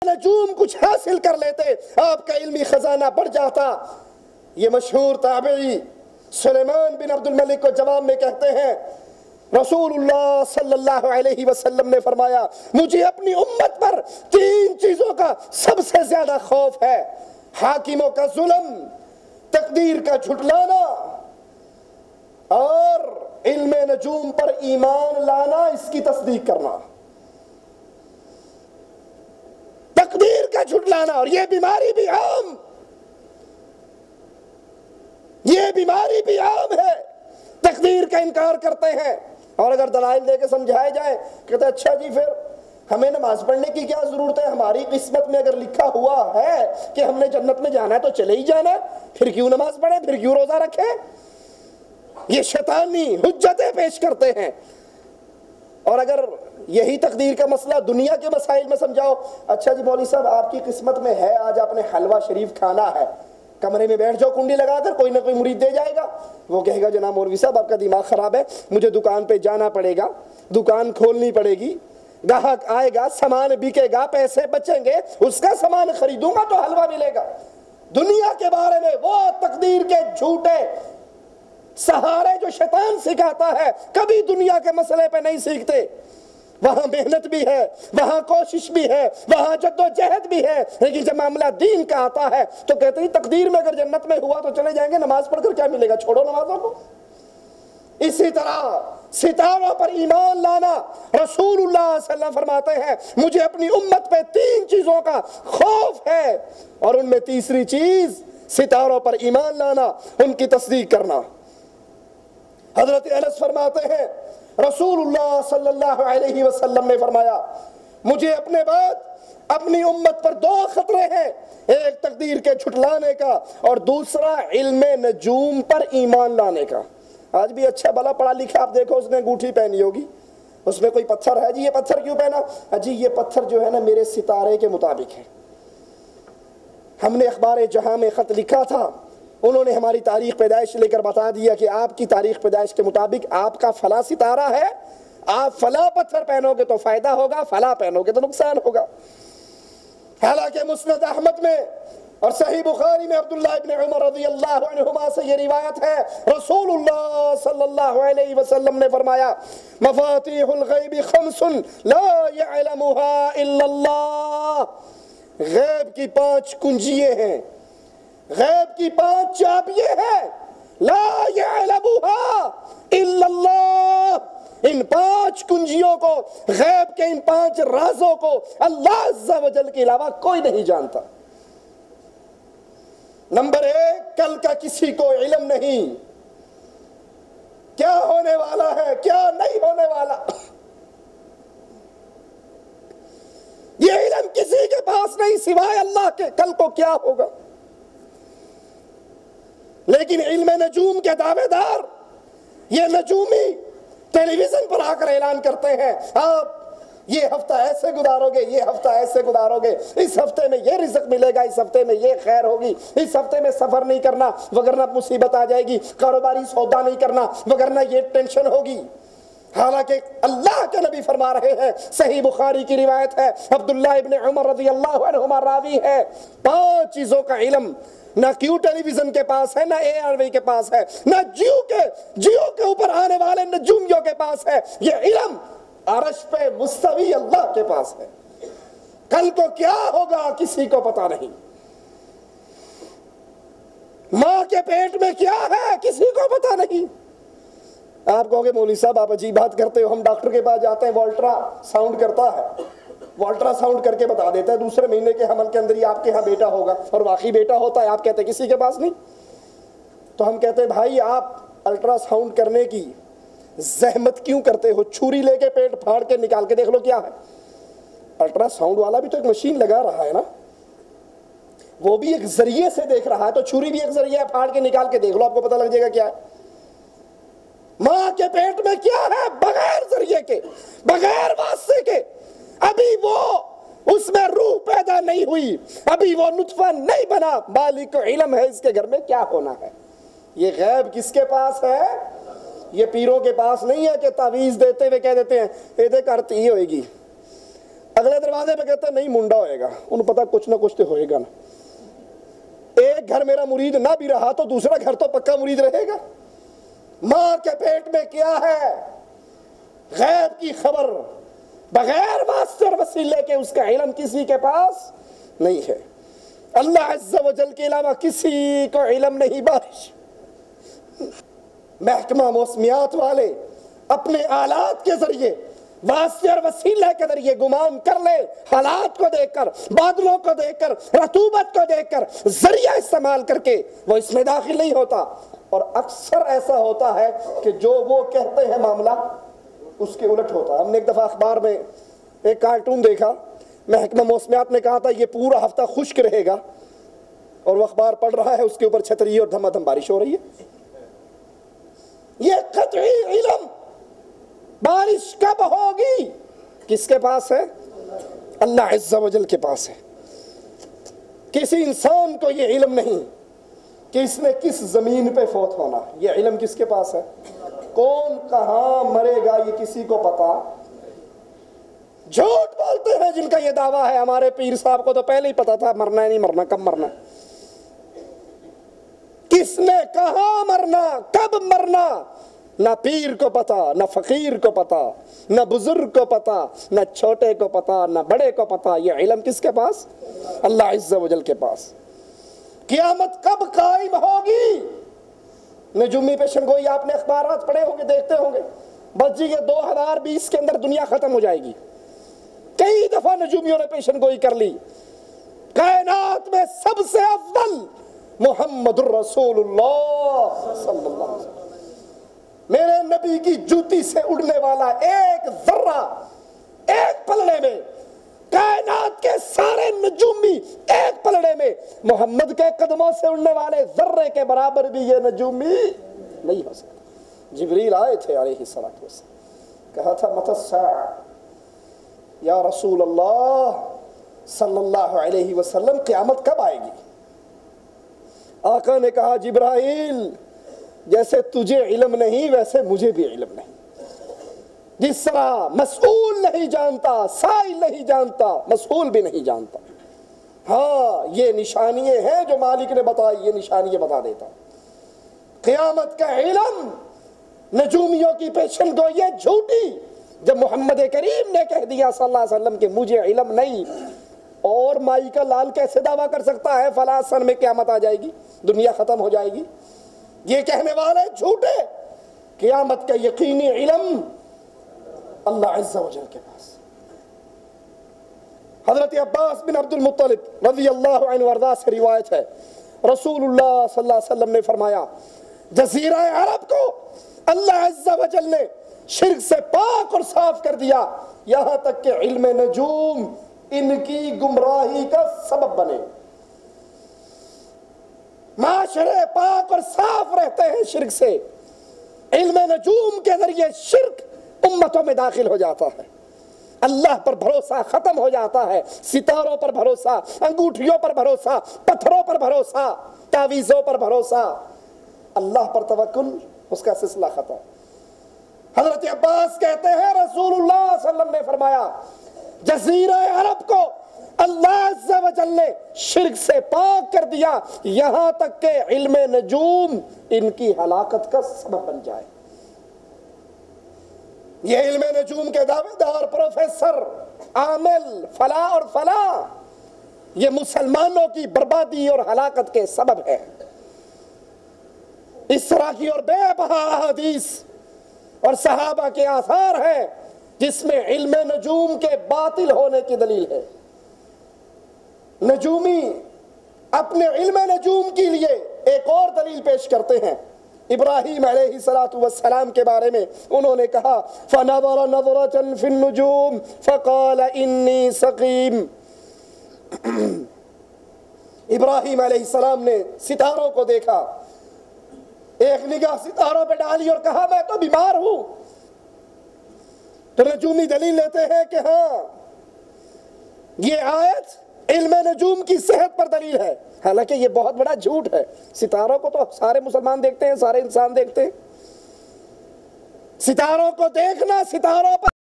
نجوم کچھ حاصل کر لیتے، آپ کا علمی خزانہ بڑھ جاتا۔ یہ مشہور تابعی سلیمان بن عبد الملک کو جواب میں کہتے ہیں رسول اللہ صلی اللہ علیہ وسلم نے فرمایا مجھے اپنی امت پر 3 چیزوں کا سب سے زیادہ خوف ہے، حاکموں کا ظلم، تقدیر کا جھٹلانا اور علم نجوم پر ایمان لانا، اس کی تصدیق کرنا۔ تقدیر کا جھٹلانا، اور یہ بیماری بھی عام، یہ بیماری بھی عام ہے، تقدیر کا انکار کرتے ہیں۔ اور اگر دلائل دے کے سمجھائے جائے کہتے ہیں اچھا جی پھر ہمیں نماز پڑھنے کی کیا ضرورت ہے، ہماری قسمت میں اگر لکھا ہوا ہے کہ ہم نے جنت میں جانا ہے تو چلے ہی جانا ہے، پھر کیوں نماز پڑھیں، پھر کیوں روزہ رکھیں۔ یہ شیطانی حجتیں پیش کرتے ہیں۔ اور اگر یہی تقدیر کا مسئلہ دنیا کے مسائل میں سمجھاؤ، اچھا جی مولوی صاحب آپ کی قسمت میں ہے آج آپ نے حلوہ شریف کھانا ہے، کمرے میں بیٹھ جاؤ کنڈی لگا کر، کوئی نہ کوئی مرید دے جائے گا۔ وہ کہے گا جناب مولوی صاحب آپ کا دماغ خراب ہے، مجھے دکان پہ جانا پڑے گا، دکان کھولنی پڑے گی، گاہک آئے گا، سامان بکے گا، پیسے بچیں گے، اس کا سامان خریدوں گا تو حلوہ ملے گا۔ دنیا کے بارے میں وہ تقدیر کے جھوٹے سہارے جو شیطان سکھاتا ہے کبھی دنیا کے مسئلے پہ نہیں سیکھتے۔ وہاں محنت بھی ہے، وہاں کوشش بھی ہے، وہاں جد و جہد بھی ہے، لیکن جب معاملہ دین کا آتا ہے تو کہتے ہیں تقدیر میں اگر جنت میں ہوا تو چلے جائیں گے، نماز پڑھ کر کیا ملے گا، چھوڑو نمازوں کو۔ اسی طرح ستاروں پر ایمان لانا، رسول اللہ صلی اللہ علیہ وسلم فرماتے ہیں مجھے اپنی امت پہ 3 چیزوں کا خوف ہے، اور ان میں تیسری چیز ستاروں پر ایمان لانا، ان کی تصدیق کرنا۔ حضرت انس فرماتے ہیں رسول اللہ صلی اللہ علیہ وسلم نے فرمایا مجھے اپنے بعد اپنی امت پر 2 خطرے ہیں، ایک تقدیر کے جھٹلانے کا اور دوسرا علم نجوم پر ایمان لانے کا۔ آج بھی اچھا بھلا پڑھا لکھا آپ دیکھو اس نے انگوٹھی پہنی ہوگی، اس میں کوئی پتھر ہے، جی یہ پتھر کیوں پہنا، جی یہ پتھر جو ہے نا میرے ستارے کے مطابق ہے، ہم نے اخبار جہاں میں خط لکھا تھا، انہوں نے ہماری تاریخ پیدائش لے کر بتا دیا کہ آپ کی تاریخ پیدائش کے مطابق آپ کا فلاں ستارہ ہے، آپ فلاں پتھر پہنو گے تو فائدہ ہوگا، فلاں پہنو گے تو نقصان ہوگا۔ حالانکہ مسند احمد میں اور صحیح بخاری میں عبداللہ ابن عمر رضی اللہ عنہما سے یہ روایت ہے رسول اللہ صلی اللہ علیہ وسلم نے فرمایا مفاتیح الغیب 5 لا يعلمها الا اللہ، غیب کی 5 کنجیے ہیں، غیب کی 5 چابیے ہیں، لا يعلمها الا اللہ، ان 5 کنجیوں کو، غیب کے ان 5 رازوں کو اللہ عز و جل کے علاوہ کوئی نہیں جانتا۔ نمبر 1 کل کا کسی کو علم نہیں، کیا ہونے والا ہے کیا نہیں ہونے والا، یہ علم کسی کے پاس نہیں سوائے اللہ کے، کل کو کیا ہوگا۔ لیکن علم نجوم کے دعوے دار، یہ نجومی ٹیلی ویژن پر آ کر اعلان کرتے ہیں آپ یہ ہفتہ ایسے گزارو گے، یہ ہفتہ ایسے گزارو گے، اس ہفتے میں یہ رزق ملے گا، اس ہفتے میں یہ خیر ہوگی، اس ہفتے میں سفر نہیں کرنا وگرنہ مصیبت آ جائے گی، کاروباری سودا نہیں کرنا وگرنہ یہ ٹینشن ہوگی۔ حالانکہ اللہ کے نبی فرما رہے ہیں، صحیح بخاری کی روایت ہے، عبداللہ ابن عمر رضی اللہ عنہما راوی ہے، 5 چیزوں کا علم نہ کیو ٹیلی ویژن کے پاس ہے، نہ اے آر وی کے پاس ہے، نہ جیو کے اوپر آنے والے نجومیوں کے پاس ہے، یہ علم عرش پہ مستوی اللہ کے پاس ہے۔ کل کو کیا ہوگا کسی کو پتا نہیں، ماں کے پیٹ میں کیا ہے کسی کو پتا نہیں۔ آپ کہو گے مولوی صاحب آپ عجیب بات کرتے ہو، ہم ڈاکٹر کے پاس جاتے ہیں وہ الٹرا ساؤنڈ کرتا ہے، وہ الٹرا ساؤنڈ کر کے بتا دیتا ہے دوسرے مہینے کے حمل کے اندر ہی آپ کے ہاں بیٹا ہوگا، اور واقعی بیٹا ہوتا ہے، آپ کہتے ہیں کسی کے پاس نہیں۔ تو ہم کہتے ہیں بھائی آپ الٹرا ساؤنڈ کرنے کی زحمت کیوں کرتے ہو، چھری لے کے پیٹ پھاڑ کے نکال کے دیکھ لو کیا ہے۔ الٹرا ساؤنڈ والا بھی تو ایک مشین لگا رہا ہے نا، وہ بھی ایک ذریعے سے دیکھ رہا ہے، تو چھری بھی ایک ذریعہ ہے، پھاڑ کے نکال کے دیکھ لو آپ کو پتہ لگ جائے گا کیا ہے۔ ماں کے پیٹ میں کیا ہے بغیر ذریعے کے، بغیر واسطے کے، ابھی وہ اس میں روح پیدا نہیں ہوئی، ابھی وہ نطفہ نہیں بنا، مالک کو علم ہے اس کے گھر میں کیا ہونا ہے۔ یہ غیب کس کے پاس ہے؟ یہ پیروں کے پاس نہیں ہے کہ تعویذ دیتے ہوئے کہہ دیتے ہیں ایدے کرتی ہی ہوئے گی، اگلے دروازے پہ کہتے ہیں نہیں منڈا ہوئے گا، انہوں پتا کچھ نہ کچھ تو ہوئے گا نا، ایک گھر میرا مرید نہ بھی رہا تو دوسرا گھر تو پکا مرید رہے گا۔ ماں کے پیٹ میں کیا ہے، غیب کی خبر بغیر واسطے اور وسیلے کے اس کا علم کسی کے پاس نہیں ہے۔ اللہ عز و جل کے علاوہ کسی کو علم نہیں۔ بارش محکمہ موسمیات والے اپنے آلات کے ذریعے، واسطے اور وسیلے کے ذریعے گمان کر لے، حالات کو دیکھ کر، بادلوں کو دیکھ کر، رطوبت کو دیکھ کر، ذریعہ استعمال کر کے وہ اس میں داخل نہیں ہوتا۔ اور اکثر ایسا ہوتا ہے کہ جو وہ کہتے ہیں معاملہ اس کے الٹ ہوتا ہے۔ ہم نے ایک دفعہ اخبار میں ایک کارٹون دیکھا، محکمہ موسمیات نے کہا تھا یہ پورا ہفتہ خشک رہے گا، اور وہ اخبار پڑھ رہا ہے، اس کے اوپر چھتری اور دھما دھم بارش ہو رہی ہے۔ یہ قطعی علم بارش کب ہوگی کس کے پاس ہے؟ اللہ عز و جل کے پاس ہے۔ کسی انسان کو یہ علم نہیں کہ اس نے کس زمین پہ فوت ہونا، یہ علم کس کے پاس ہے؟ کون کہاں مرے گا یہ کسی کو پتا۔ جھوٹ بولتے ہیں جن کا یہ دعویٰ ہے ہمارے پیر صاحب کو تو پہلے ہی پتا تھا مرنا ہے نہیں مرنا، کب مرنا، کس نے کہاں مرنا، کب مرنا، نہ پیر کو پتا، نہ فقیر کو پتا، نہ بزرگ کو پتا، نہ چھوٹے کو پتا، نہ بڑے کو پتا۔ یہ علم کس کے پاس؟ اللہ عز و جل کے پاس۔ قیامت کب قائم ہوگی؟ نجومی پیشن گوئی آپ نے اخبارات پڑھے ہوں گے، دیکھتے ہوں گے، بس جی یہ 2020 کے اندر دنیا ختم ہو جائے گی۔ کئی دفعہ نجومیوں نے پیشن گوئی کر لی، کائنات میں سب سے اول محمد الرسول اللہ صلی اللہ علیہ وسلم، میرے نبی کی جوتی سے اڑنے والا ایک ذرہ، ایک پلڑے میں، کائنات کے سارے نجومی ایک پلڑے میں، محمد کے قدموں سے اڑنے والے ذرے کے برابر بھی یہ نجومی نہیں ہو سکتا۔ جبریل آئے تھے علیہ السلام، کہا تھا متی الساعہ یا رسول اللہ صلی اللہ علیہ وسلم، قیامت کب آئے گی؟ آقا نے کہا جبرائیل جیسے تجھے علم نہیں ویسے مجھے بھی علم نہیں۔ جس طرح مسئول نہیں جانتا، سائل نہیں جانتا، مسئول بھی نہیں جانتا۔ ہاں یہ نشانیاں ہیں جو مالک نے بتائی، یہ نشانیاں بتا دیتا۔ قیامت کا علم نجومیوں کی پیشن گوئی یہ جھوٹی۔ جب محمد کریم نے کہہ دیا صلی اللہ علیہ وسلم کہ مجھے علم نہیں، اور مائی کا لال کیسے دعویٰ کر سکتا ہے فلاں سن میں قیامت آ جائے گی، دنیا ختم ہو جائے گی؟ یہ کہنے والے جھوٹے۔ قیامت کا یقینی علم اللہ عز و جل کے پاس۔ حضرت عباس بن عبد المطلب رضی اللہ عنہ وارضاہ سے روایت ہے، رسول اللہ صلی اللہ علیہ وسلم نے فرمایا جزیرہ عرب کو اللہ عز و جل نے شرک سے پاک اور صاف کر دیا، یہاں تک کہ علم نجوم ان کی گمراہی کا سبب بنے۔ معاشرے پاک اور صاف رہتے ہیں شرک سے، علم نجوم کے ذریعے شرک امتوں میں داخل ہو جاتا ہے، اللہ پر بھروسہ ختم ہو جاتا ہے، ستاروں پر بھروسہ، انگوٹھیوں پر بھروسہ، پتھروں پر بھروسہ، تعویذوں پر بھروسہ، اللہ پر توکل، اس کا سلسلہ ختم۔ حضرت عباس کہتے ہیں رسول اللہ صلی اللہ علیہ وسلم نے فرمایا جزیرہ عرب کو اللہ عز و جل نے شرک سے پاک کر دیا، یہاں تک کہ علم نجوم ان کی ہلاکت کا سبب بن جائے۔ یہ علم نجوم کے دعوے دار پروفیسر عامل فلاں اور فلاں، یہ مسلمانوں کی بربادی اور ہلاکت کے سبب ہے۔ اس طرح کی اور بے بہا احادیث اور صحابہ کے آثار ہیں جس میں علم نجوم کے باطل ہونے کی دلیل ہے۔ نجومی اپنے علم نجوم کے لیے ایک اور دلیل پیش کرتے ہیں۔ ابراہیم علیہ السلام کے بارے میں انہوں نے کہا فَنَظَرَ نَظْرَةً فِي النُّجُومِ فَقَالَ إِنِّي سَقِيمٌ۔ ابراہیم علیہ السلام نے ستاروں کو دیکھا، ایک نگاہ ستاروں پہ ڈالی اور کہا میں تو بیمار ہوں۔ تو نجومی دلیل لیتے ہیں کہ ہاں یہ آیت علم نجوم کی صحت پر دلیل ہے، حالانکہ یہ بہت بڑا جھوٹ ہے۔ ستاروں کو تو سارے مسلمان دیکھتے ہیں، سارے انسان دیکھتے ہیں۔ ستاروں کو دیکھنا، ستاروں پر